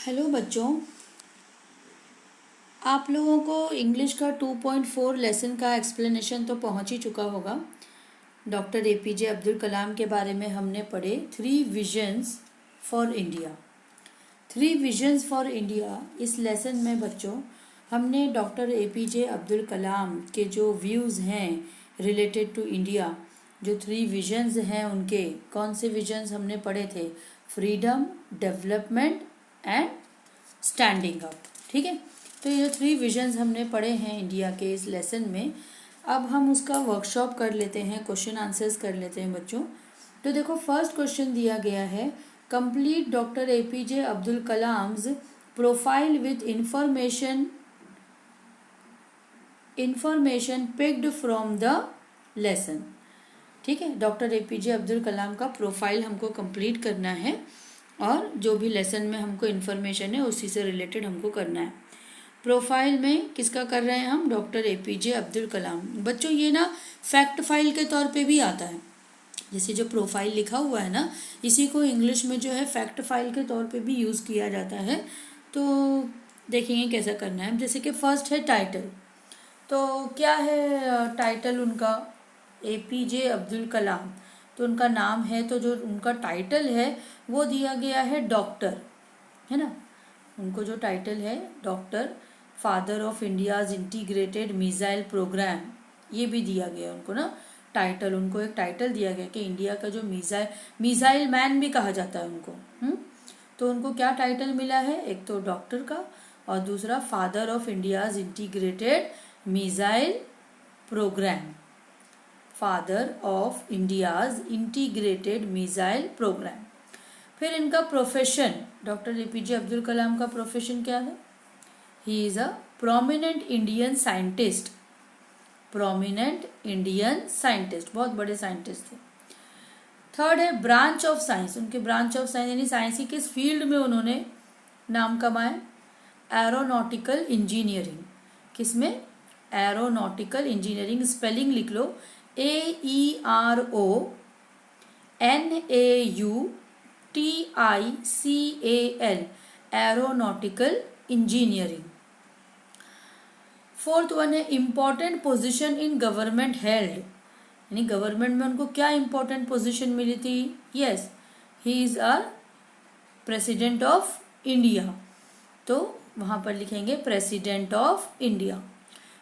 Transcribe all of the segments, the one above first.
Hello बच्चों, आप लोगों को इंग्लिश का 2.4 लेसन का एक्सप्लेनेशन तो पहुंच ही चुका होगा। डॉक्टर एपीजे अब्दुल कलाम के बारे में हमने पढ़े 3 visions for India. 3 visions for India इस लेसन में बच्चों हमने डॉक्टर एपीजे अब्दुल कलाम के जो व्यूज़ हैं रिलेटेड टू इंडिया, जो 3 विजन्स हैं उनके कौन से विजन्स हमने पढ़े थे? Freedom, development and standing up. ठीक है, तो ये जो 3 विजन्स हमने पढ़े हैं इंडिया के इस लेसन में, अब हम उसका वर्कशॉप कर लेते हैं, क्वेश्चन आंसर्स कर लेते हैं बच्चों। तो देखो, फर्स्ट क्वेश्चन दिया गया है, complete doctor APJ Abdul Kalam's profile with information picked from the lesson. ठीक है, डॉक्टर एपीजे अब्दुल कलाम का प्रोफाइल हमको कंप्लीट करना है और जो भी लेसन में हमको इन्फॉर्मेशन है उसी से रिलेटेड हमको करना है। प्रोफाइल में किसका कर रहे हैं हम? डॉक्टर एपीजे अब्दुल कलाम। बच्चों ये ना फैक्ट फाइल के तौर पे भी आता है, जैसे जो प्रोफाइल लिखा हुआ है ना, इसी को इंग्लिश में जो है फैक्ट फाइल के तौर पे भी यूज़ किया जाता है। तो देखेंगे कैसा करना है। जैसे कि फर्स्ट है टाइटल, तो क्या है टाइटल उनका? एपीजे अब्दुल कलाम, तो उनका नाम है, तो जो उनका टाइटल है वो दिया गया है डॉक्टर, है ना। उनको जो टाइटल है doctor, father of India's integrated missile programme, ये भी दिया गया उनको ना टाइटल। उनको एक टाइटल दिया गया कि इंडिया का जो मिसाइल मैन भी कहा जाता है उनको। तो उनको क्या टाइटल मिला है? एक तो डॉक्टर का और दूसरा father of India's integrated missile programme, father of India's integrated missile programme. फिर इनका profession, doctor APJ Abdul Kalam का प्रोफेशन क्या है? He is a prominent Indian scientist, prominent Indian scientist, बहुत बड़े साइंटिस्ट थे। थर्ड है ब्रांच ऑफ साइंस, उनके ब्रांच ऑफ साइंस यानी साइंस की किस फील्ड में उन्होंने नाम कमाया? Aeronautical engineering. किसमें? Aeronautical engineering. स्पेलिंग लिख लो, AERONAUTICAL, aeronautical engineering. Fourth one है important position in government held, यानी गवर्नमेंट में उनको क्या इम्पोर्टेंट पोजीशन मिली थी? Yes, he is a president of India, तो वहां पर लिखेंगे president of India.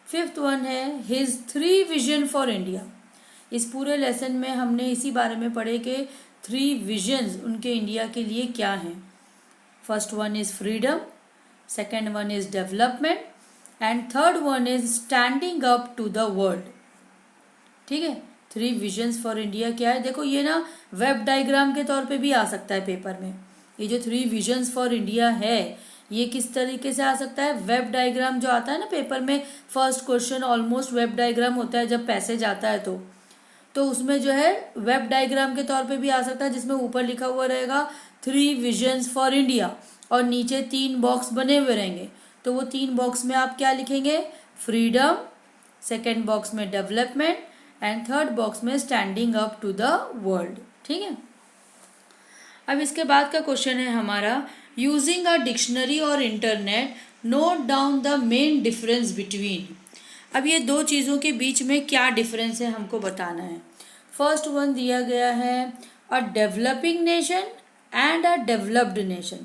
Fifth one है हिज 3 विजन फॉर इंडिया। इस पूरे लेसन में हमने इसी बारे में पढ़े कि 3 विजन्स उनके इंडिया के लिए क्या हैं। First one is freedom, second one is development and third one is standing up to the world. ठीक है, 3 विजन्स फॉर इंडिया क्या है? देखो ये ना वेब डायग्राम के तौर पे भी आ सकता है पेपर में। ये जो 3 विजन्स फॉर इंडिया है ये किस तरीके से आ सकता है? वेब डायग्राम जो आता है ना पेपर में, first question almost web diagram होता है जब पैसेज आता है, तो उसमें जो है वेब डायग्राम के तौर पे भी आ सकता है, जिसमें ऊपर लिखा हुआ रहेगा 3 विजन्स फॉर इंडिया और नीचे 3 बॉक्स बने हुए रहेंगे। तो वो 3 बॉक्स में आप क्या लिखेंगे? फ्रीडम, सेकेंड बॉक्स में डेवलपमेंट एंड थर्ड बॉक्स में standing up to the world. ठीक है, अब इसके बाद का क्वेश्चन है हमारा, यूजिंग अ डिक्शनरी और internet note down the main difference between. अब ये दो चीज़ों के बीच में क्या डिफरेंस है हमको बताना है। फर्स्ट वन दिया गया है अ developing nation and a developed nation.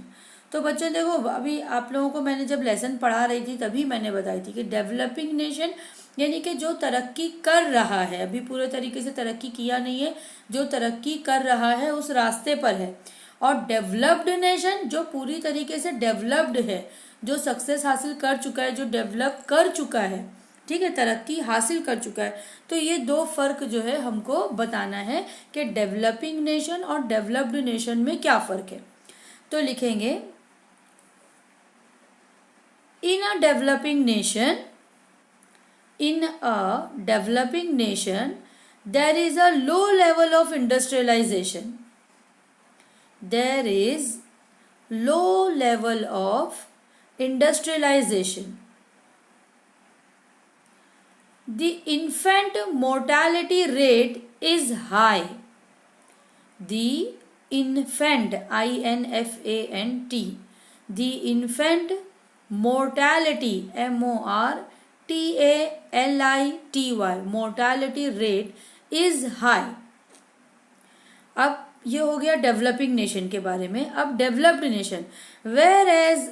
तो बच्चों देखो, अभी आप लोगों को मैंने जब लेसन पढ़ा रही थी तभी मैंने बताई थी कि डेवलपिंग नेशन यानी कि जो तरक्की कर रहा है, अभी पूरे तरीके से तरक्की किया नहीं है, जो तरक्की कर रहा है उस रास्ते पर है। और डेवलप्ड नेशन जो पूरी तरीके से डेवलप्ड है, जो सक्सेस हासिल कर चुका है, जो डेवलप कर चुका है, ठीक है, तरक्की हासिल कर चुका है। तो ये दो फर्क जो है हमको बताना है कि डेवलपिंग नेशन और डेवलप्ड नेशन में क्या फर्क है। तो लिखेंगे in a developing nation, in a developing nation there is a low level of industrialization, there is low level of industrialization, the infant mortality rate is high, the infant, INFANT, the infant mortality, mortality, mortality rate is high. अब ये हो गया developing nation के बारे में. अब developed nation, whereas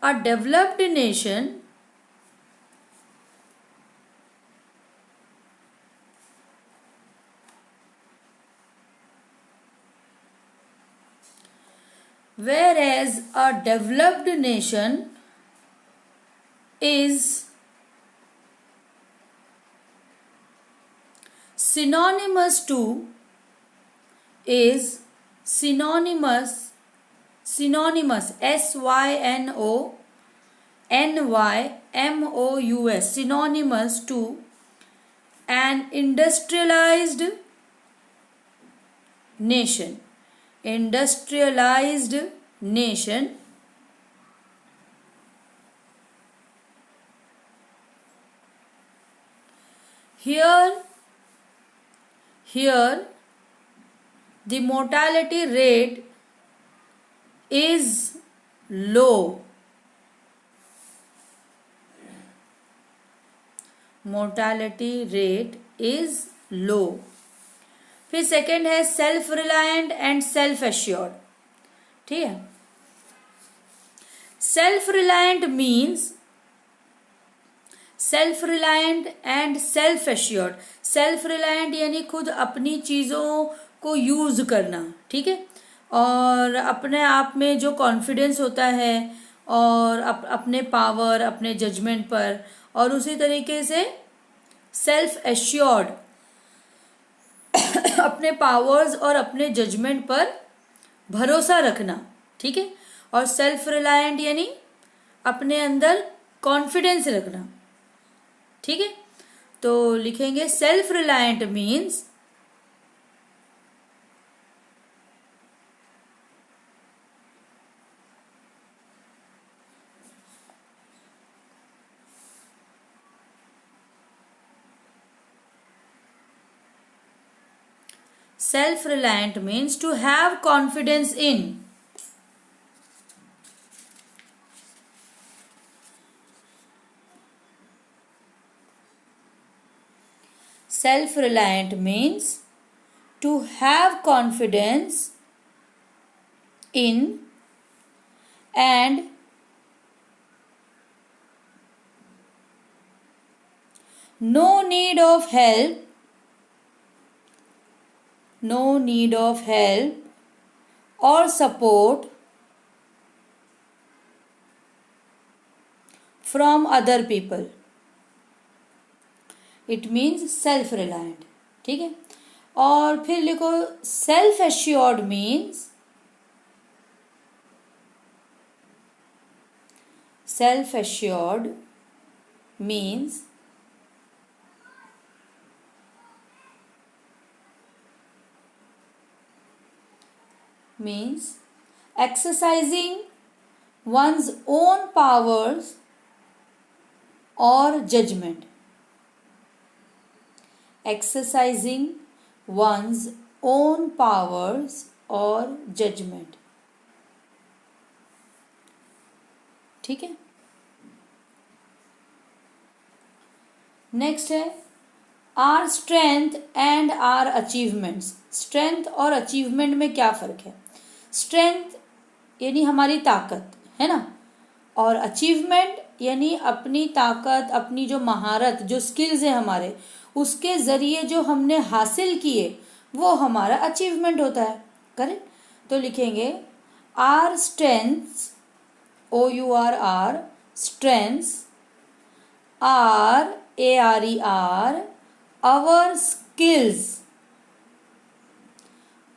a developed nation whereas a developed nation is synonymous to synonymous synonymous synonymous to an industrialized nation. Industrialized nation here the mortality rate is low. Mortality rate is low. फिर second है self reliant and self assured. ठीक है. Self reliant and self assured. Self reliant यानी खुद अपनी चीज़ों को use करना. ठीक है. और अपने आप में जो कॉन्फिडेंस होता है और अपने पावर, अपने जजमेंट पर, और उसी तरीके से सेल्फ एश्योर्ड अपने पावर्स और अपने जजमेंट पर भरोसा रखना. ठीक है. और सेल्फ रिलायंट यानी अपने अंदर कॉन्फिडेंस रखना. ठीक है. तो लिखेंगे self reliant means self-reliant means to have confidence in. Self-reliant means to have confidence in and no need of help or support from other people. It means self-reliant. ठीक है. और फिर लिखो self assured means exercising one's own powers or judgment. Exercising one's own powers or judgment. ठीक है. Next है our strength and our achievements. Strength और achievement में क्या फ़र्क है? स्ट्रेंथ यानी हमारी ताकत है ना, और अचीवमेंट यानी अपनी ताकत, अपनी जो महारत, जो स्किल्स है हमारे, उसके ज़रिए जो हमने हासिल किए वो हमारा अचीवमेंट होता है. करेक्ट. तो लिखेंगे our strengths, OUR strengths are ARER our skills.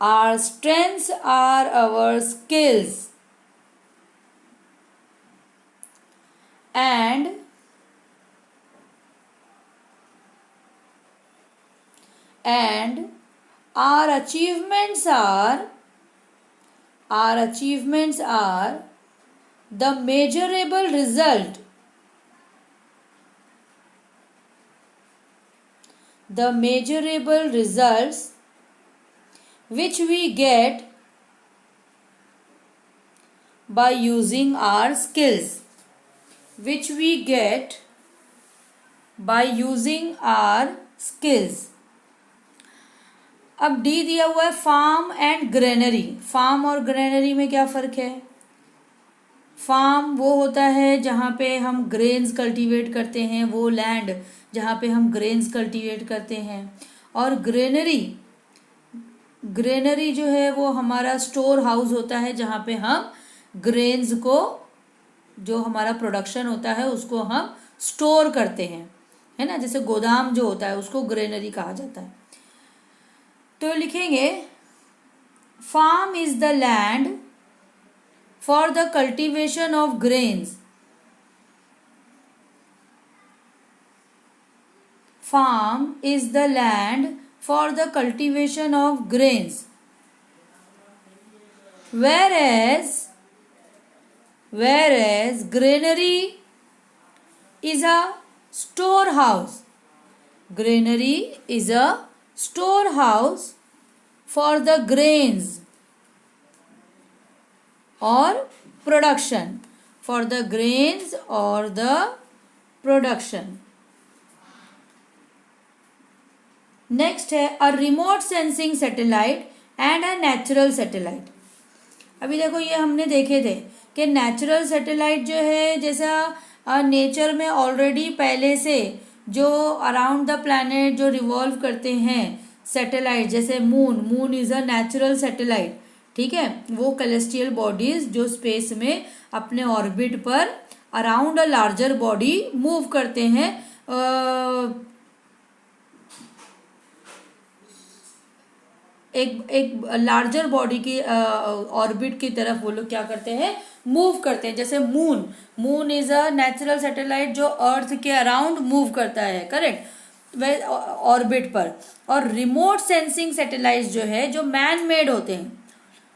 Our strengths are our skills. And our achievements are the measurable result which we get by using our skills, which we get by using our skills. अब D दिया हुआ है farm and granary. Farm और granary में क्या फ़र्क है? Farm वो होता है जहाँ पे हम ग्रेन्स कल्टीवेट करते हैं, वो लैंड जहाँ पे हम ग्रेन्स कल्टीवेट करते हैं। और ग्रेनरी जो है वो हमारा स्टोर हाउस होता है जहाँ पे हम ग्रेन्स को, जो हमारा प्रोडक्शन होता है उसको हम स्टोर करते हैं, है ना। जैसे गोदाम जो होता है उसको ग्रेनरी कहा जाता है। तो लिखेंगे farm is the land for the cultivation of grains. Farm is the land for the cultivation of grains, whereas granary is a storehouse. Granary is a storehouse for the grains or production, for the grains or the production. Next है a remote sensing satellite and a natural satellite. अभी देखो ये हमने देखे थे कि natural satellite जो है, जैसा नेचर में ऑलरेडी पहले से जो अराउंड द प्लैनेट जो रिवॉल्व करते हैं सैटेलाइट, जैसे moon is a natural satellite, ठीक है। वो कैलेस्टियल बॉडीज जो स्पेस में अपने ऑर्बिट पर around a larger body move करते हैं, एक लार्जर बॉडी की ऑर्बिट की तरफ वो लोग क्या करते हैं, मूव करते हैं। जैसे moon is a natural satellite जो अर्थ के अराउंड मूव करता है, करेक्ट, वह ऑर्बिट पर। और रिमोट सेंसिंग सैटेलाइट जो है जो मैन मेड होते हैं,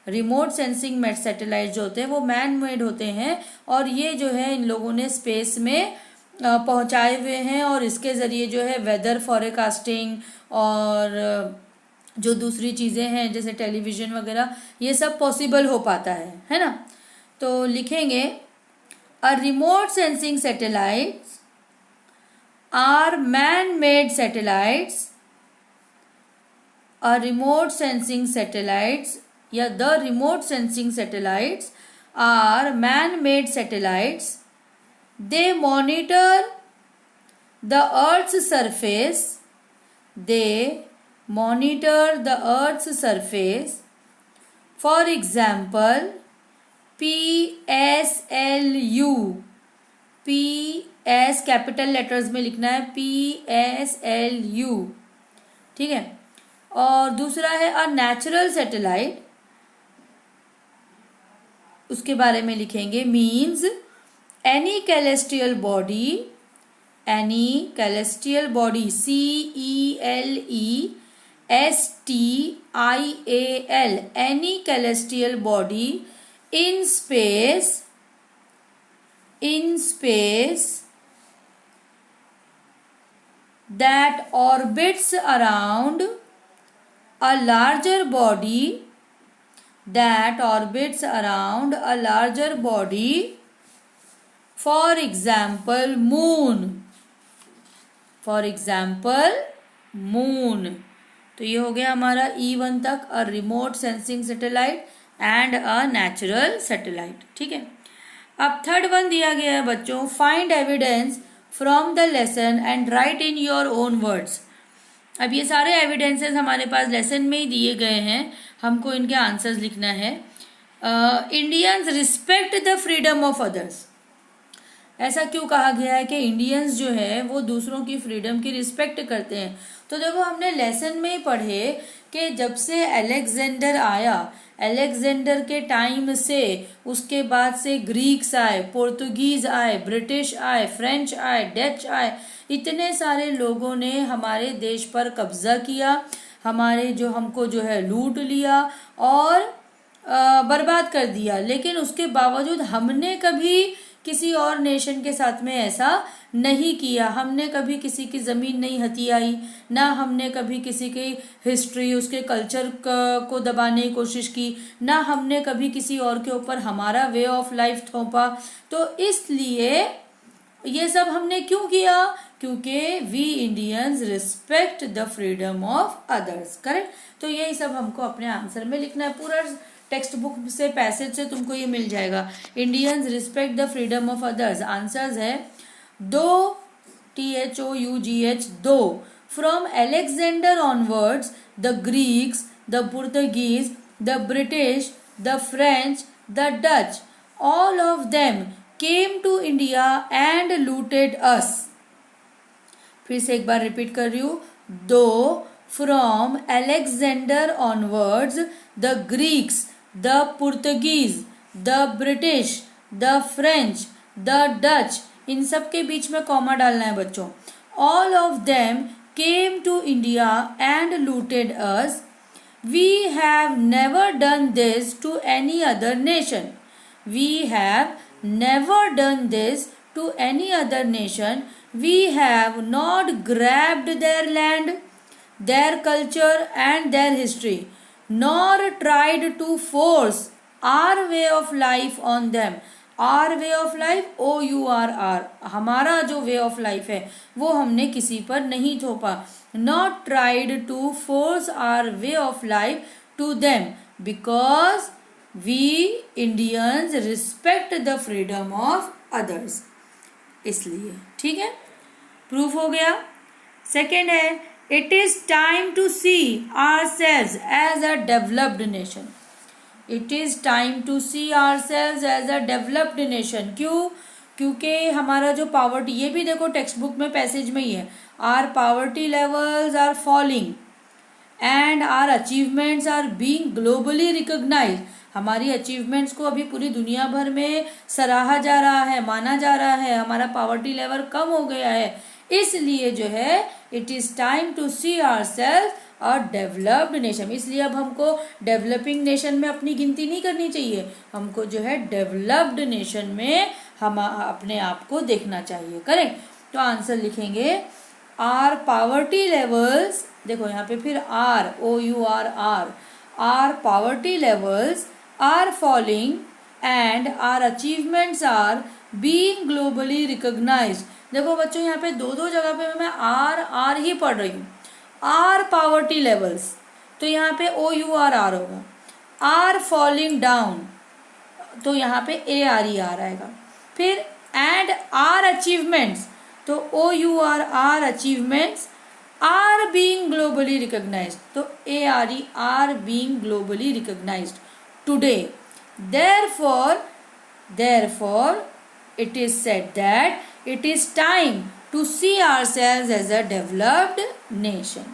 रिमोट सेंसिंग सैटेलाइट जो होते हैं वो मैन मेड होते हैं, और ये जो है इन लोगों ने स्पेस में पहुंचाए हुए हैं, और इसके ज़रिए जो है वेदर फॉरकास्टिंग और जो दूसरी चीज़ें हैं जैसे टेलीविज़न वगैरह, ये सब पॉसिबल हो पाता है ना। तो लिखेंगे a remote sensing satellites are man made satellites, a remote sensing satellites या the remote sensing satellites are man made satellites. They monitor the earth's surface, they monitor the earth's surface. For example, PSLU, PS capital letters में लिखना है, PSLU, ठीक है। और दूसरा है अ natural satellite, उसके बारे में लिखेंगे means any celestial body, any celestial body, CELESTIAL, any celestial body in space that orbits around a larger body, for example moon। तो ये हो गया हमारा E1 तक, अ remote sensing satellite and a natural satellite, ठीक है। अब थर्ड वन दिया गया है बच्चों, find evidence from the lesson and right in your own words. अब ये सारे एविडेंसेस हमारे पास लेसन में ही दिए गए हैं, हमको इनके आंसर्स लिखना है। Indians respect the freedom of others. ऐसा क्यों कहा गया है कि इंडियंस जो है वो दूसरों की फ्रीडम की रिस्पेक्ट करते हैं? तो देखो हमने लेसन में ही पढ़े कि जब से अलेक्जेंडर आया, अलेक्जेंडर के टाइम से उसके बाद से ग्रीक्स आए, पोर्तुगीज आए, ब्रिटिश आए, फ्रेंच आए, डच आए, इतने सारे लोगों ने हमारे देश पर कब्जा किया, हमारे जो हमको जो है लूट लिया और बर्बाद कर दिया। लेकिन उसके बावजूद हमने कभी किसी और नेशन के साथ में ऐसा नहीं किया। हमने कभी किसी की ज़मीन नहीं हथियाई, ना हमने कभी किसी की हिस्ट्री, उसके कल्चर को दबाने की कोशिश की, ना हमने कभी किसी और के ऊपर हमारा वे ऑफ लाइफ थोपा। तो इसलिए ये सब हमने क्यों किया? क्योंकि we Indians respect the freedom of others. Correct. तो यही सब हमको अपने आंसर में लिखना है। पूरा टेक्स्ट बुक से, पैसेज से तुमको ये मिल जाएगा। Indians respect the freedom of others. Answers है दो, THOUGH, दो। From Alexander onwards the Greeks, the Portuguese, the British, the French, the Dutch, all of them came to India and looted us। फिर से एक बार रिपीट कर रही हूँ। दो, from Alexander onwards the Greeks, the Portuguese, the British, the French, the Dutch, इन सब के बीच में कॉमा डालना है बच्चों। All of them came to India and looted us. We have never done this to any other nation. We have never done this to any other nation. We have not grabbed their land, their culture and their history, nor tried to force our way of life on them। Our way of life, OURR, हमारा जो way of life है वो हमने किसी पर नहीं थोपा। Not tried to force our way of life to them because we Indians respect the freedom of others। इसलिए ठीक है, प्रूफ हो गया। सेकेंड है, it is time to see ourselves as a developed nation। It is time to see ourselves as a developed nation। क्यों? क्योंकि हमारा जो पावर्टी, ये भी देखो टेक्स्ट बुक में पैसेज में ही है, our poverty levels are falling and our achievements are being globally recognised. हमारी अचीवमेंट्स को अभी पूरी दुनिया भर में सराहा जा रहा है, माना जा रहा है। हमारा पावर्टी लेवल कम हो गया है, इसलिए जो है it is time to see ourselves a developed nation. इसलिए अब हमको डेवलपिंग नेशन में अपनी गिनती नहीं करनी चाहिए, हमको जो है डेवलप्ड नेशन में हम अपने आप को देखना चाहिए। करेक्ट। तो आंसर लिखेंगे आर पावर्टी लेवल्स, देखो यहाँ पे फिर our, OURR, our poverty levels are falling and our achievements are being globally recognised. देखो बच्चों यहाँ पे दो दो जगह पे मैं आर ही पढ़ रही हूँ। आर पावर्टी लेवल्स, तो यहाँ पे OURR होगा। आर फॉलिंग डाउन, तो यहाँ पे ARER आएगा। फिर एंड आर अचीवमेंट्स, तो OURR achievements are being globally recognised, तो ARER being globally recognised today. Therefore it is said that it is time to see ourselves as a developed nation।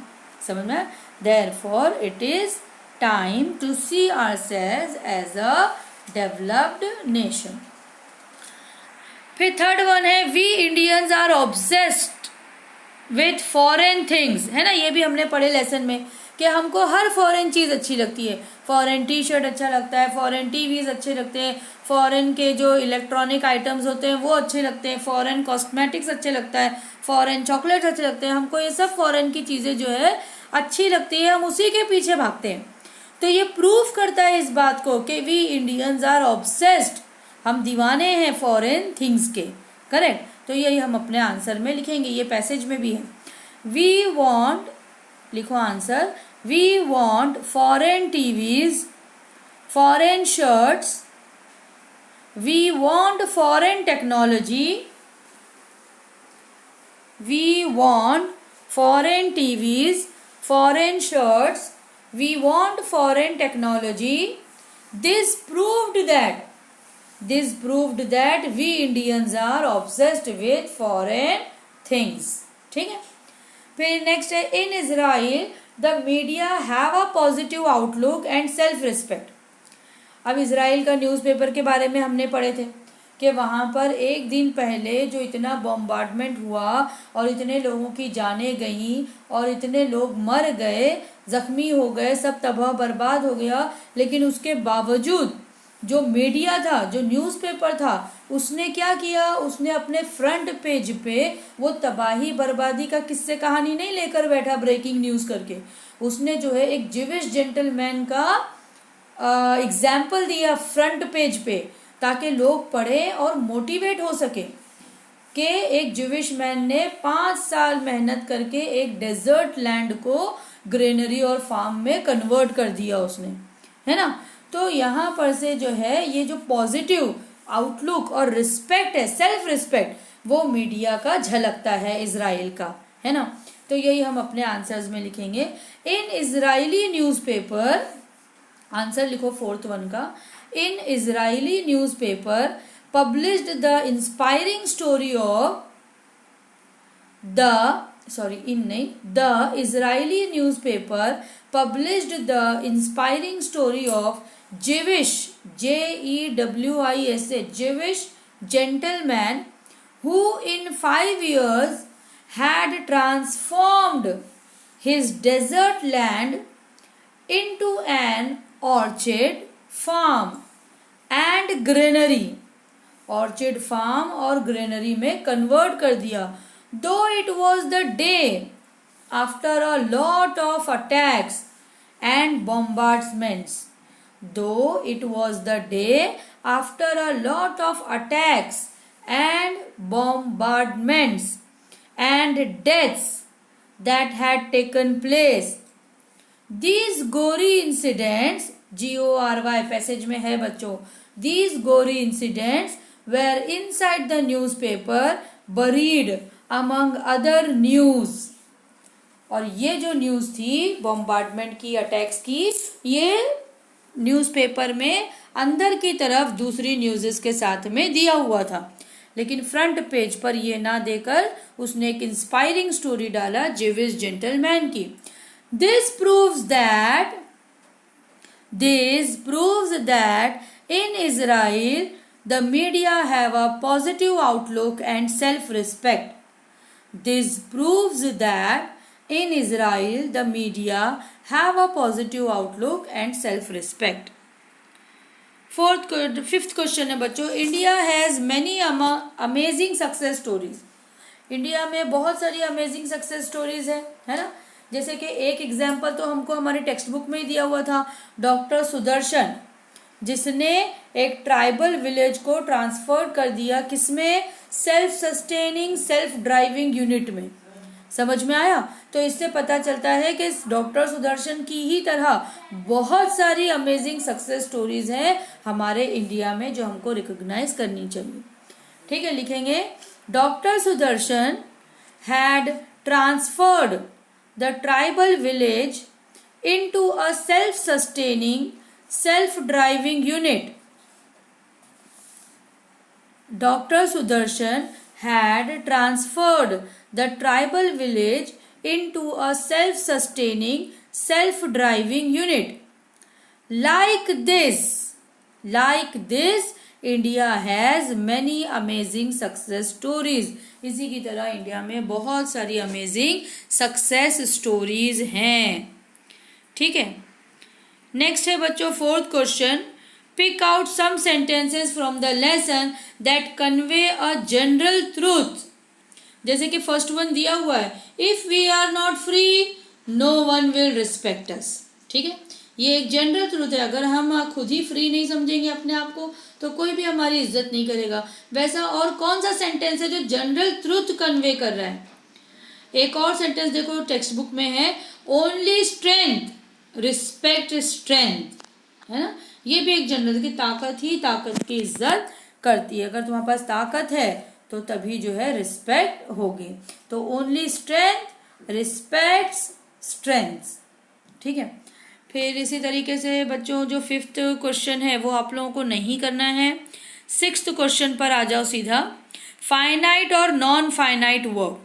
समझ में? Therefore it is time to see ourselves as a developed nation। फिर third one है, we Indians are obsessed with foreign things, है ना। ये भी हमने पढ़े लेसन में कि हमको हर फॉरेन चीज़ अच्छी लगती है। फॉरेन टी शर्ट अच्छा लगता है, फॉरेन टीवीज अच्छे लगते हैं, फॉरेन के जो इलेक्ट्रॉनिक आइटम्स होते हैं वो अच्छे लगते हैं, फॉरेन कॉस्मेटिक्स अच्छे लगता है, फॉरेन चॉकलेट्स अच्छे लगते हैं। हमको ये सब फॉरेन की चीज़ें जो है अच्छी लगती है, हम उसी के पीछे भागते हैं। तो ये प्रूफ करता है इस बात को कि वी इंडियंस आर ऑब्सेस्ड, हम दीवाने हैं फॉरेन थिंग्स के। करेक्ट। तो यही हम अपने आंसर में लिखेंगे, ये पैसेज में भी है। वी वॉन्ट, लिखो answer, we want foreign TVs, foreign shirts, we want foreign technology, we want foreign TVs, foreign shirts, we want foreign technology. This proved that we Indians are obsessed with foreign things। ठीक है। फिर next है, इन Israel the media have a positive outlook and self respect. अब Israel का newspaper के बारे में हमने पढ़े थे कि वहाँ पर एक दिन पहले जो इतना बॉम्बार्डमेंट हुआ और इतने लोगों की जानें गईं और इतने लोग मर गए, जख्मी हो गए, सब तबाह बर्बाद हो गया, लेकिन उसके बावजूद जो मीडिया था, जो न्यूज़पेपर था, उसने क्या किया, उसने अपने फ्रंट पेज पे वो तबाही बर्बादी का किस्से कहानी नहीं लेकर बैठा ब्रेकिंग न्यूज़ करके। उसने जो है एक जिविश जेंटलमैन का एग्जाम्पल दिया फ्रंट पेज पे, ताकि लोग पढ़ें और मोटिवेट हो सके कि एक ज्यूविश मैन ने 5 साल मेहनत करके एक डेजर्ट लैंड को ग्रेनरी और फार्म में कन्वर्ट कर दिया उसने, है ना। तो यहाँ पर से जो है ये जो पॉजिटिव आउटलुक और रिस्पेक्ट है, सेल्फ रिस्पेक्ट, वो मीडिया का झलकता है इजराइल का, है ना। तो यही हम अपने आंसर्स में लिखेंगे। इन इजरायली न्यूज़पेपर, आंसर लिखो फोर्थ वन का, in Israeli newspaper published the inspiring story of the Israeli newspaper published the inspiring story of Jewish Jewish gentleman who in 5 years had transformed his desert land into an orchard, farm and granary, orchard farm और granary में convert कर दिया। Though it was the day after a lot of attacks and bombardments, though it was the day after a lot of attacks and bombardments and deaths that had taken place, these gory incidents, GORY passage में है बच्चों, these gory incidents were inside the newspaper buried among other news। और ये जो news थी bombardment की, attacks की, ये न्यूज़पेपर में अंदर की तरफ दूसरी न्यूज़ेस के साथ में दिया हुआ था, लेकिन फ्रंट पेज पर ये ना देकर उसने एक इंस्पायरिंग स्टोरी डाला जेविश जेंटलमैन की। This proves that in Israel the media have a positive outlook and self-respect. This proves that in Israel the media have a positive outlook and self-respect. Fifth question है बच्चों, India has many amazing success stories। India में बहुत सारी amazing success stories है ना। जैसे कि एक एग्जाम्पल तो हमको हमारे टेक्स्ट बुक में ही दिया हुआ था, डॉक्टर सुदर्शन, जिसने एक ट्राइबल विलेज को ट्रांसफर कर दिया किसमें, self sustaining self driving unit में। समझ में आया। तो इससे पता चलता है कि डॉक्टर सुदर्शन की ही तरह बहुत सारी अमेजिंग सक्सेस स्टोरीज हैं हमारे इंडिया में जो हमको रिकॉग्नाइज करनी चाहिए। ठीक है, लिखेंगे doctor Sudarshan had transferred the tribal village into a self sustaining self-driving unit। Dr. Sudarshan had transferred the tribal village into a self-sustaining self-driving unit। Like this, India has many amazing success stories। इसी की तरह India में बहुत सारी amazing success stories हैं। ठीक है, next है बच्चों fourth question, pick out some sentences from the lesson that convey a general truth. जैसे कि फर्स्ट वन दिया हुआ है, if we are not free no one will respect us. ठीक है, ये एक जनरल ट्रूथ है, अगर हम खुद ही फ्री नहीं समझेंगे अपने आप को तो कोई भी हमारी इज्जत नहीं करेगा। वैसा और कौन सा सेंटेंस है जो जनरल ट्रूथ कन्वे कर रहा है? एक और सेंटेंस देखो टेक्स्ट बुक में है, ओनली स्ट्रेंथ रिस्पेक्ट स्ट्रेंथ, है ना। ये भी एक जनरल की ताकत ही ताकत की इज्जत करती है। अगर तुम्हारे पास ताकत है तो तभी जो है रिस्पेक्ट होगी। तो ओनली स्ट्रेंथ रिस्पेक्ट्स स्ट्रेंथ। ठीक है, फिर इसी तरीके से बच्चों जो फिफ्थ क्वेश्चन है वो आप लोगों को नहीं करना है। सिक्स्थ क्वेश्चन पर आ जाओ सीधा, फाइनाइट और नॉन फाइनाइट वर्ब।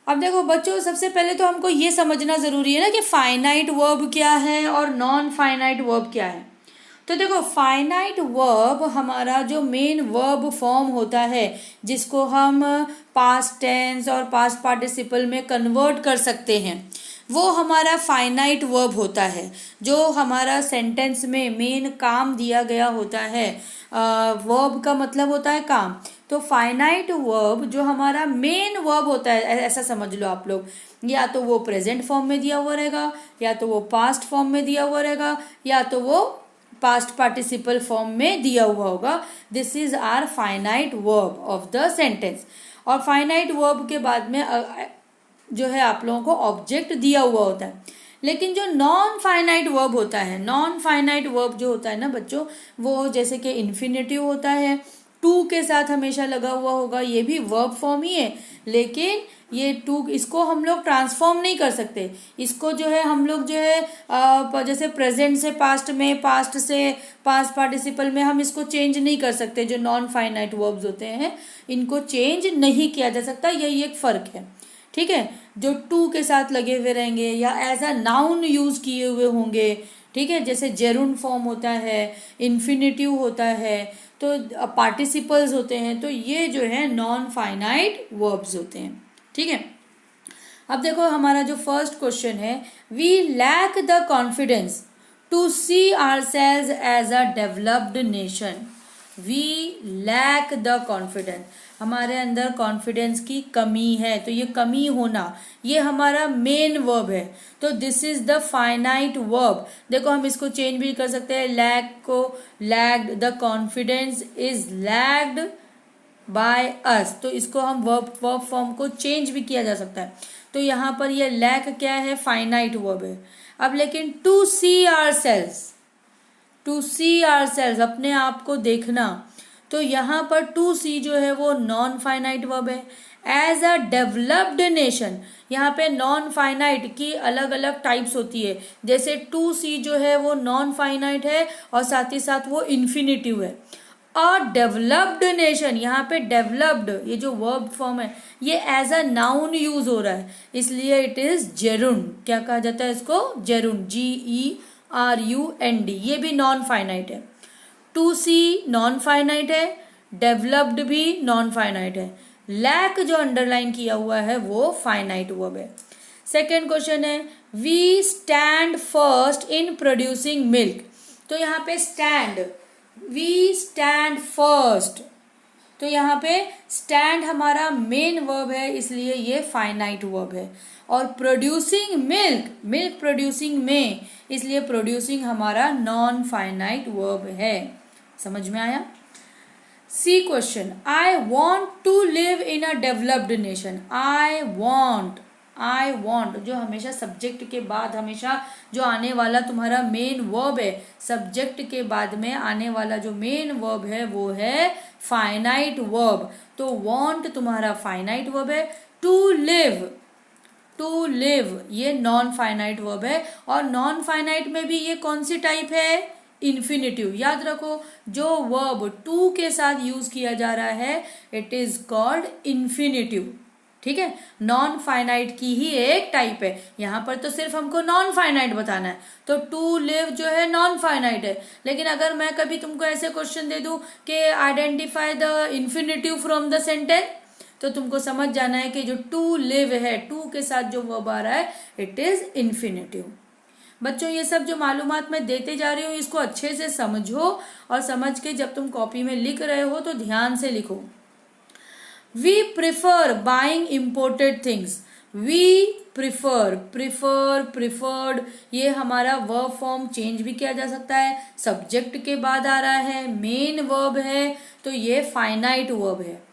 अब देखो बच्चों, सबसे पहले तो हमको ये समझना ज़रूरी है ना कि फाइनाइट वर्ब क्या है और नॉन फाइनाइट वर्ब क्या है। तो देखो, फाइनाइट वर्ब हमारा जो मेन वर्ब फॉर्म होता है जिसको हम पास्ट टेंस और पास्ट पार्टिसिपल में कन्वर्ट कर सकते हैं, वो हमारा फाइनाइट वर्ब होता है, जो हमारा सेंटेंस में मेन काम दिया गया होता है। वर्ब का मतलब होता है काम, तो फाइनाइट वर्ब जो हमारा मेन वर्ब होता है, ऐसा समझ लो आप लोग, या तो वो प्रेजेंट फॉर्म में दिया हुआ रहेगा, या तो वो पास्ट फॉर्म में दिया हुआ रहेगा, या तो वो पास्ट पार्टिसिपल फॉर्म में दिया हुआ होगा। This is our finite verb of the sentence. और फाइनाइट वर्ब के बाद में जो है आप लोगों को ऑब्जेक्ट दिया हुआ होता है। लेकिन जो नॉन फाइनाइट वर्ब होता है, नॉन फाइनाइट वर्ब जो होता है ना बच्चों, वो जैसे कि इन्फिनेटिव होता है, टू के साथ हमेशा लगा हुआ होगा, ये भी वर्ब फॉर्म ही है, लेकिन ये टू, इसको हम लोग ट्रांसफॉर्म नहीं कर सकते। इसको जो है हम लोग जो है जैसे प्रेजेंट से पास्ट में, पास्ट से पास्ट पार्टिसिपल में हम इसको चेंज नहीं कर सकते। जो नॉन फाइनाइट वर्ब्स होते हैं इनको चेंज नहीं किया जा सकता, यही एक फ़र्क है। ठीक है, जो टू के साथ लगे हुए रहेंगे या एज अ नाउन यूज़ किए हुए होंगे। ठीक है, जैसे जेरुन फॉर्म होता है, इन्फिनेटिव होता है, तो पार्टिसिपल्स होते हैं, तो ये जो है नॉन फाइनाइट वर्ब्स होते हैं। ठीक है, अब देखो हमारा जो फर्स्ट क्वेश्चन है, we lack the confidence to see ourselves as a developed nation. We lack the confidence, हमारे अंदर कॉन्फिडेंस की कमी है, तो ये कमी होना ये हमारा मेन वर्ब है, तो this is the finite verb. देखो हम इसको चेंज भी कर सकते हैं, लैक को lacked, the confidence is lacked by us, तो इसको हम वर्ब फॉर्म को चेंज भी किया जा सकता है। तो यहाँ पर ये लैक क्या है, फाइनाइट वर्ब है। अब लेकिन to see ourselves, to see ourselves, अपने आप को देखना, तो यहाँ पर टू सी जो है वो नॉन फाइनाइट वर्ब है। एज अ डेवलप्ड नेशन, यहाँ पे नॉन फाइनाइट की अलग अलग टाइप्स होती है, जैसे टू सी जो है वो नॉन फाइनाइट है और साथ ही साथ वो इन्फिनेटिव है। और डेवलप्ड नेशन, यहाँ पे डेवलप्ड ये जो वर्ब फॉर्म है ये एज अ नाउन यूज हो रहा है, इसलिए इट इज जेरुन। क्या कहा जाता है इसको, जेरुन, GERUND। ये भी नॉन फाइनाइट है। टू सी नॉन फाइनाइट है, डेवलप्ड भी नॉन फाइनाइट है, लैक जो अंडरलाइन किया हुआ है वो फाइनाइट वर्ब है। सेकेंड क्वेश्चन है, we stand first in producing milk. तो यहाँ पे स्टैंड, वी स्टैंड फर्स्ट, तो यहाँ पे स्टैंड हमारा मेन वर्ब है, इसलिए ये फाइनाइट वर्ब है। और प्रोड्यूसिंग मिल्क, मिल्क प्रोड्यूसिंग में, इसलिए प्रोड्यूसिंग हमारा नॉन फाइनाइट वर्ब है। समझ में आया। C question, I want to live in a developed nation. I want जो हमेशा सब्जेक्ट के बाद, हमेशा जो आने वाला तुम्हारा मेन वर्ब है, सब्जेक्ट के बाद में आने वाला जो मेन वर्ब है वो है फाइनाइट वर्ब। तो वॉन्ट तुम्हारा फाइनाइट वर्ब है। टू लिव ये नॉन फाइनाइट वर्ब है। और नॉन फाइनाइट में भी ये कौन सी टाइप है, इन्फिनेटिव। याद रखो, जो वर्ब टू के साथ यूज किया जा रहा है इट इज कॉल्ड इन्फिनेटिव। ठीक है, नॉन फाइनाइट की ही एक टाइप है। यहाँ पर तो सिर्फ हमको नॉन फाइनाइट बताना है, तो टू लिव जो है नॉन फाइनाइट है। लेकिन अगर मैं कभी तुमको ऐसे क्वेश्चन दे दूं कि identify the infinitive from the sentence, तो तुमको समझ जाना है कि जो टू लिव है, टू के साथ जो वर्ब आ रहा है इट इज इन्फिनेटिव। बच्चों ये सब जो मालूमात मैं देते जा रही हूँ इसको अच्छे से समझो, और समझ के जब तुम कॉपी में लिख रहे हो तो ध्यान से लिखो। We prefer buying imported things. We preferred, ये हमारा वर्ब फॉर्म चेंज भी किया जा सकता है, सब्जेक्ट के बाद आ रहा है, मेन वर्ब है, तो ये फाइनाइट वर्ब है।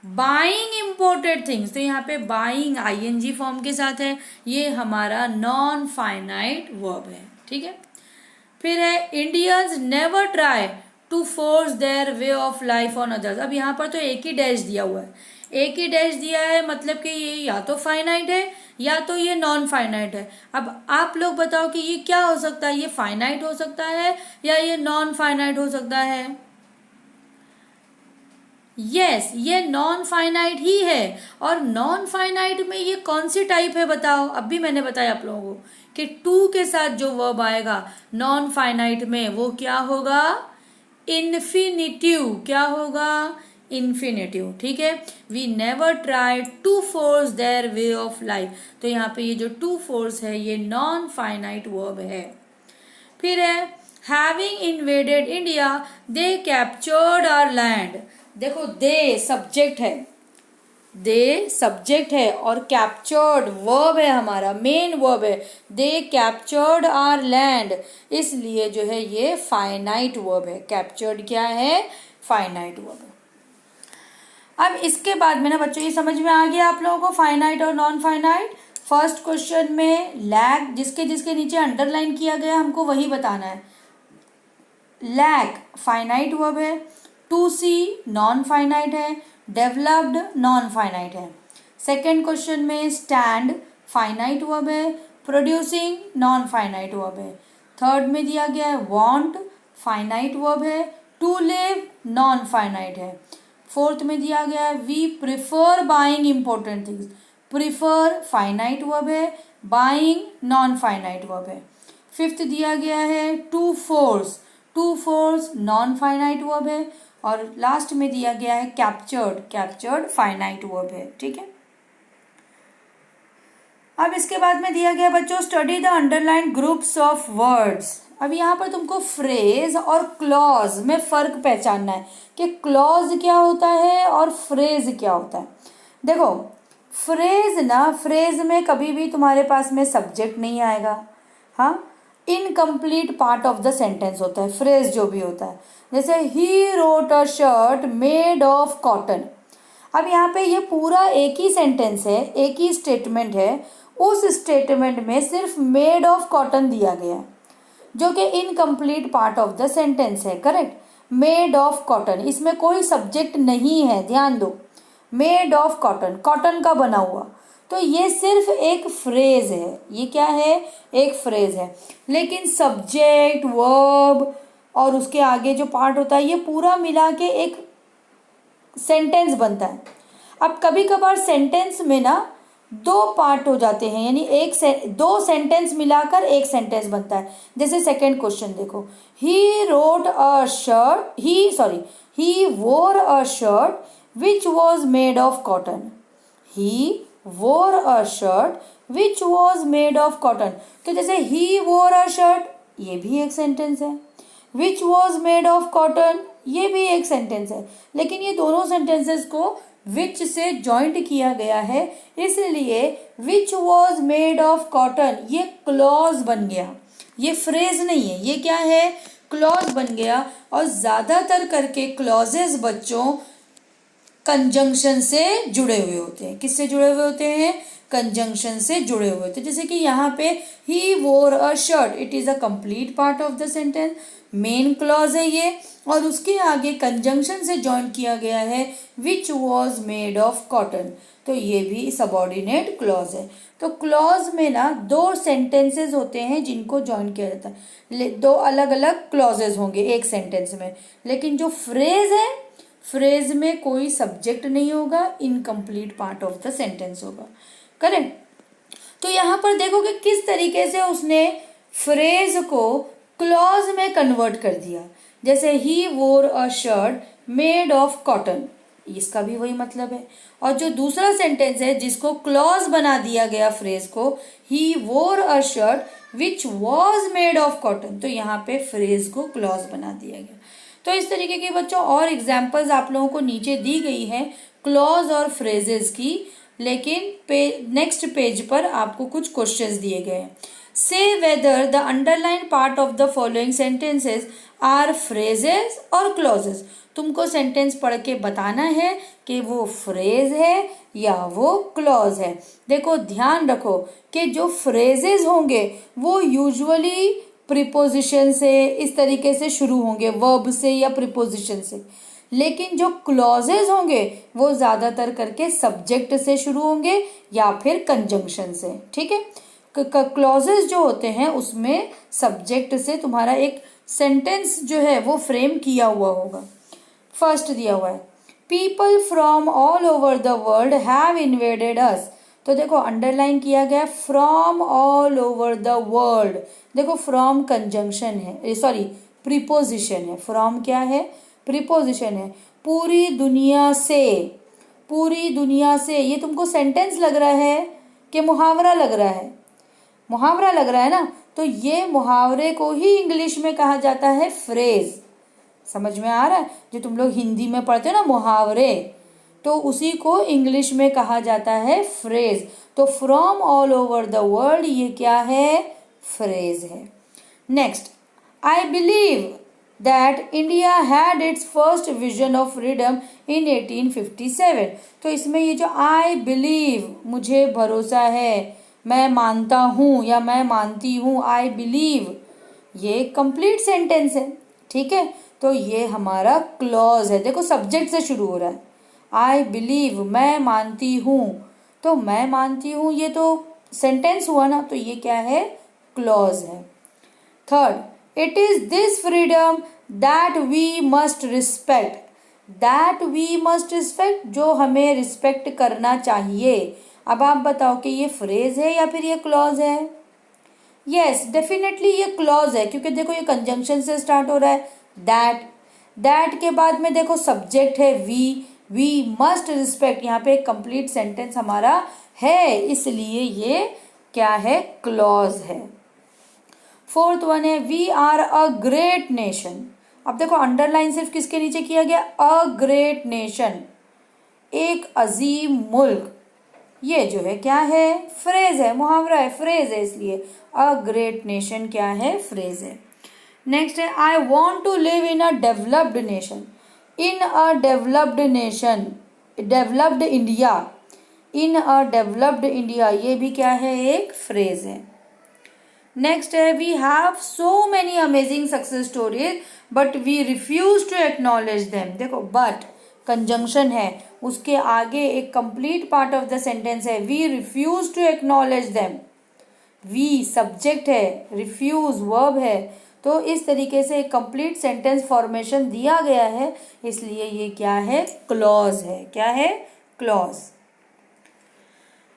बाइंग इम्पोर्टेड थिंग्स, तो यहाँ पे बाइंग ING फॉर्म के साथ है, ये हमारा नॉन फाइनाइट वर्ब है। ठीक है, फिर है Indians never try to force their way of life on others. अब यहाँ पर तो एक ही डैश दिया हुआ है, एक ही डैश दिया है, मतलब कि ये या तो फाइनाइट है या तो ये नॉन फाइनाइट है। अब आप लोग बताओ कि ये क्या हो सकता है, ये फाइनाइट हो सकता है या ये नॉन फाइनाइट हो सकता है। यस, ये नॉन फाइनाइट ही है। और नॉन फाइनाइट में ये कौन सी टाइप है बताओ। अब भी मैंने बताया आप लोगों को कि टू के साथ जो वर्ब आएगा नॉन फाइनाइट में वो क्या होगा, इन्फिनिटिव। क्या होगा, इन्फिनेटिव, ठीक है। We never try to force their way of life, तो यहाँ पे ये जो टू फोर्स है ये नॉन फाइनाइट वर्ब है। फिर है having invaded India they captured our land. देखो दे सब्जेक्ट है, दे सब्जेक्ट है और कैप्चर्ड वर्ब है, हमारा मेन वर्ब है। दे कैप्चर्ड आवर लैंड, इसलिए जो है ये फाइनाइट वर्ब है। कैप्चर्ड क्या है? फाइनाइट वर्ब है। अब इसके बाद में ना बच्चों ये समझ में आ गया आप लोगों को फाइनाइट और नॉन फाइनाइट। फर्स्ट क्वेश्चन में लैक, जिसके जिसके नीचे अंडरलाइन किया गया हमको वही बताना है। लैक फाइनाइट वर्ब है, टू सी नॉन फाइनाइट है, डेवलप्ड नॉन फाइनाइट है। सेकेंड क्वेश्चन में स्टैंड फाइनाइट वर्ब है, प्रोड्यूसिंग नॉन फाइनाइट वर्ब है। थर्ड में दिया गया है वांट फाइनाइट वर्ब है, टू लिव नॉन फाइनाइट है। फोर्थ में दिया गया है we prefer buying important things, prefer finite verb है, बाइंग नॉन फाइनाइट वर्ब है। फिफ्थ दिया गया है to force, to force non finite verb है। और लास्ट में दिया गया है कैप्चर्ड, कैप्चर्ड फाइनाइट वर्ब है, ठीक है। अब इसके बाद में दिया गया बच्चों study the underline groups of words. अब यहाँ पर तुमको फ्रेज और क्लॉज में फर्क पहचानना है कि क्लॉज क्या होता है और फ्रेज क्या होता है। देखो फ्रेज ना, फ्रेज में कभी भी तुम्हारे पास में सब्जेक्ट नहीं आएगा, हाँ, incomplete part of the sentence होता है फ्रेज जो भी होता है। जैसे he wrote a shirt made of cotton. अब यहाँ पे ये पूरा एक ही सेंटेंस है, एक ही स्टेटमेंट है, उस स्टेटमेंट में सिर्फ मेड ऑफ कॉटन दिया गया जो कि incomplete part of the sentence है, करेक्ट। मेड ऑफ कॉटन, इसमें कोई सब्जेक्ट नहीं है, ध्यान दो। मेड ऑफ कॉटन, कॉटन का बना हुआ, तो ये सिर्फ एक फ्रेज है। ये क्या है? एक फ्रेज है। लेकिन सब्जेक्ट, वर्ब और उसके आगे जो पार्ट होता है ये पूरा मिला के एक सेंटेंस बनता है। अब कभी कभार सेंटेंस में ना दो पार्ट हो जाते हैं, यानी दो सेंटेंस मिलाकर एक सेंटेंस बनता है। जैसे सेकंड क्वेश्चन देखो, he wrote a shirt, he wore a shirt which was made of cotton. He wore a shirt which was made of cotton, तो जैसे ही वोर अ शर्ट ये भी एक सेंटेंस है, विच वॉज मेड ऑफ कॉटन ये भी एक सेंटेंस है। लेकिन ये दोनों सेंटेंसेस को विच से जॉइंट किया गया है, इसलिए विच वॉज मेड ऑफ कॉटन ये क्लॉज बन गया, ये फ्रेज नहीं है, ये क्या है? क्लॉज बन गया। और ज्यादातर करके क्लॉजेस बच्चों कंजंक्शन से जुड़े हुए होते हैं। किससे जुड़े हुए होते हैं? कंजंक्शन से जुड़े हुए होते हैं। जैसे कि यहाँ पे he wore a shirt, it is a complete part of the sentence, main clause है ये, और उसके आगे कंजंक्शन से जॉइन किया गया है विच वॉज मेड ऑफ कॉटन, तो ये भी सबऑर्डिनेट क्लॉज है। तो क्लॉज में ना दो सेंटेंसेस होते हैं जिनको जॉइन किया जाता है, दो अलग अलग क्लॉजेस होंगे एक सेंटेंस में। लेकिन जो फ्रेज है, फ्रेज में कोई सब्जेक्ट नहीं होगा, incomplete part of the sentence होगा, करेक्ट। तो यहाँ पर देखो कि किस तरीके से उसने फ्रेज को क्लॉज में कन्वर्ट कर दिया। जैसे ही wore a shirt made of cotton, इसका भी वही मतलब है। और जो दूसरा सेंटेंस है जिसको क्लॉज बना दिया गया फ्रेज को, he wore a shirt which was made of cotton, तो यहाँ पे फ्रेज को क्लॉज बना दिया गया। तो इस तरीके के बच्चों और एग्जाम्पल्स आप लोगों को नीचे दी गई हैं क्लॉज और फ्रेजेस की। लेकिन नेक्स्ट पेज पर आपको कुछ क्वेश्चंस दिए गए हैं। Say whether the underline part of the following sentences are phrases और क्लॉजेस। तुमको सेंटेंस पढ़ के बताना है कि वो फ्रेज है या वो क्लॉज है। देखो ध्यान रखो कि जो फ्रेजेस होंगे वो यूजुअली प्रीपोजिशन से इस तरीके से शुरू होंगे, वर्ब से या प्रीपोजिशन से। लेकिन जो क्लॉजेज होंगे वो ज्यादातर करके सब्जेक्ट से शुरू होंगे या फिर कंजंक्शन से, ठीक है। क्लॉजेज जो होते हैं उसमें सब्जेक्ट से तुम्हारा एक सेंटेंस जो है वो फ्रेम किया हुआ होगा। फर्स्ट दिया हुआ है people from all over the world have invaded us. तो देखो अंडरलाइन किया गया from all over the world. देखो फ्रॉम कंजंक्शन है, सॉरी प्रीपोजिशन है। फ्रॉम क्या है? प्रीपोजिशन है। पूरी दुनिया से, पूरी दुनिया से, ये तुमको सेंटेंस लग रहा है कि मुहावरा लग रहा है? मुहावरा लग रहा है ना, तो ये मुहावरे को ही इंग्लिश में कहा जाता है फ्रेज। समझ में आ रहा है? जो तुम लोग हिंदी में पढ़ते हो ना मुहावरे, तो उसी को इंग्लिश में कहा जाता है फ्रेज। तो from all over the world, ये क्या है? फ्रेज है। Next, I believe that India had its first vision of freedom in 1857। तो इसमें ये जो I believe, मुझे भरोसा है, मैं मानता हूँ या मैं मानती हूँ, I believe, ये कंप्लीट सेंटेंस है। ठीक है, तो ये हमारा क्लॉज है। देखो सब्जेक्ट से शुरू हो रहा है, I believe, मैं मानती हूँ। तो मैं मानती हूँ, ये तो सेंटेंस हुआ ना, तो ये क्या है? क्लॉज है। Third, it is this freedom that we must respect। that we must respect, जो हमें रिस्पेक्ट करना चाहिए। अब आप बताओ कि ये फ्रेज है या फिर ये क्लॉज है? यस, डेफिनेटली ये क्लॉज है, क्योंकि देखो ये कंजंक्शन से स्टार्ट हो रहा है, दैट के बाद में देखो सब्जेक्ट है वी मस्ट रिस्पेक्ट, यहाँ पे एक कंप्लीट सेंटेंस हमारा है, इसलिए ये क्या है? क्लॉज है। फोर्थ वन है we are a great nation. अब देखो अंडरलाइन सिर्फ किसके नीचे किया गया? अ ग्रेट नेशन, एक अजीम मुल्क। ये जो है क्या है? फ्रेज है, मुहावरा है, फ्रेज है, इसलिए अ ग्रेट नेशन क्या है? फ्रेज है। नेक्स्ट है I want to live in a developed nation. In a developed nation, developed India, in a developed India, ये भी क्या है? एक फ्रेज है। नेक्स्ट है we have so many amazing success stories but we refuse to acknowledge them. देखो but conjunction है, उसके आगे एक complete part of the sentence है, we refuse to acknowledge them. We subject है, रिफ्यूज वर्ब है, तो इस तरीके से एक कंप्लीट सेंटेंस फॉर्मेशन दिया गया है, इसलिए ये क्या है? क्लॉज है। क्या है? Clause.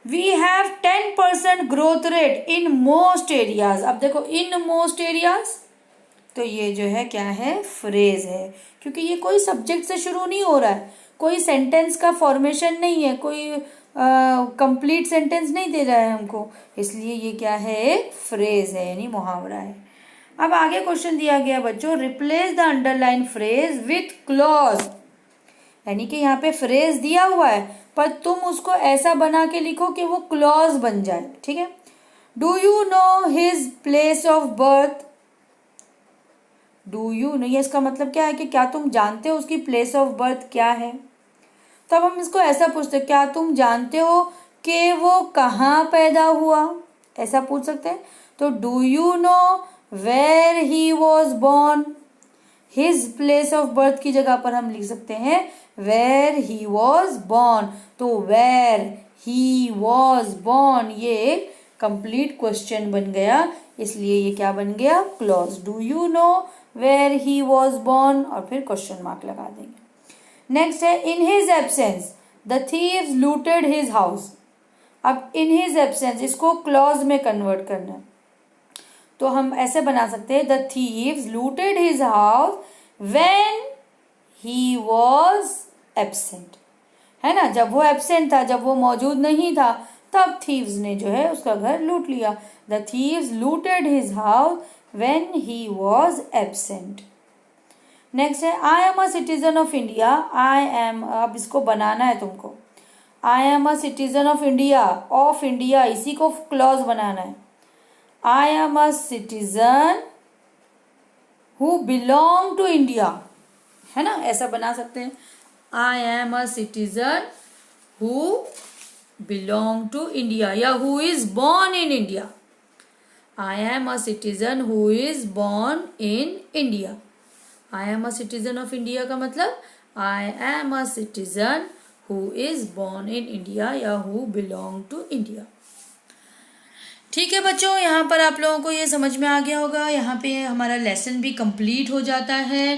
We have 10% growth rate in most areas. अब देखो इन मोस्ट एरियाज, तो ये जो है क्या है? फ्रेज है, क्योंकि ये कोई सब्जेक्ट से शुरू नहीं हो रहा है, कोई सेंटेंस का फॉर्मेशन नहीं है, कोई कंप्लीट सेंटेंस नहीं दे रहा है हमको, इसलिए ये क्या है? एक फ्रेज है, यानी मुहावरा है। अब आगे क्वेश्चन दिया गया बच्चों, replace the underline phrase with clause. यानी कि यहाँ पे फ्रेज दिया हुआ है, पर तुम उसको ऐसा बना के लिखो कि वो क्लॉज बन जाए। ठीक है, do you know his place of birth. Do you no, ये इसका मतलब क्या है कि क्या तुम जानते हो उसकी प्लेस ऑफ बर्थ क्या है? तो अब हम इसको ऐसा पूछते हैं, क्या तुम जानते हो कि वो कहाँ पैदा हुआ? ऐसा पूछ सकते हैं। तो do you know where he was born. His place of birth की जगह पर हम लिख सकते हैं वेयर ही वॉज बॉर्न। तो वेयर ही वॉज बॉर्न, ये एक कंप्लीट क्वेश्चन बन गया, इसलिए ये क्या बन गया? Clause. Do you know where he was born, और फिर क्वेश्चन मार्क लगा देंगे। नेक्स्ट है in his absence the thieves looted his house. अब इन हिज एब्सेंस, इसको क्लॉज में कन्वर्ट करना है, तो हम ऐसे बना सकते हैं the thieves looted his house when he was absent. है ना, जब वो एब्सेंट था, जब वो मौजूद नहीं था, तब थीव्स ने जो है उसका घर लूट लिया। The thieves looted his house when he was absent. Next है I am a citizen of India. I am, अब इसको बनाना है तुमको, I am a citizen of India, of India, इसी को क्लॉज बनाना है। I am a citizen who belong to India, है ना, ऐसा बना सकते हैं। I am a citizen who belong to India, या who is born in India. I am a citizen who is born in India. I am a citizen of India का मतलब आई am a citizen who is born in India, या who belong to India. ठीक है बच्चों, यहाँ पर आप लोगों को ये समझ में आ गया होगा। यहाँ पे हमारा लेसन भी कंप्लीट हो जाता है।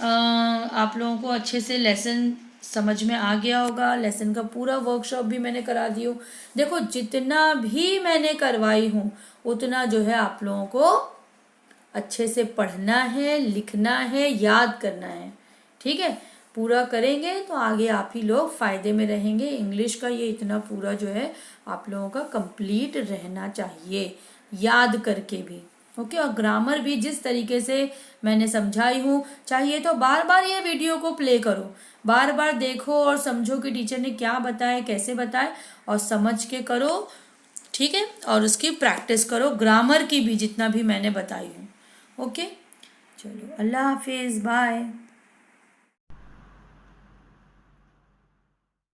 आप लोगों को अच्छे से लेसन समझ में आ गया होगा। लेसन का पूरा वर्कशॉप भी मैंने करा दी हूँ। देखो जितना भी मैंने करवाई हूँ उतना जो है आप लोगों को अच्छे से पढ़ना है, लिखना है, याद करना है। ठीक है, पूरा करेंगे तो आगे आप ही लोग फ़ायदे में रहेंगे। इंग्लिश का ये इतना पूरा जो है आप लोगों का कंप्लीट रहना चाहिए, याद करके भी। ओके, और ग्रामर भी जिस तरीके से मैंने समझाई हूँ, चाहिए तो बार बार ये वीडियो को प्ले करो, बार बार देखो और समझो कि टीचर ने क्या बताया, कैसे बताया, और समझ के करो, ठीक है। और उसकी प्रैक्टिस करो, ग्रामर की भी जितना भी मैंने बताई हूँ। ओके, चलो, अल्लाह हाफिज़, बाय।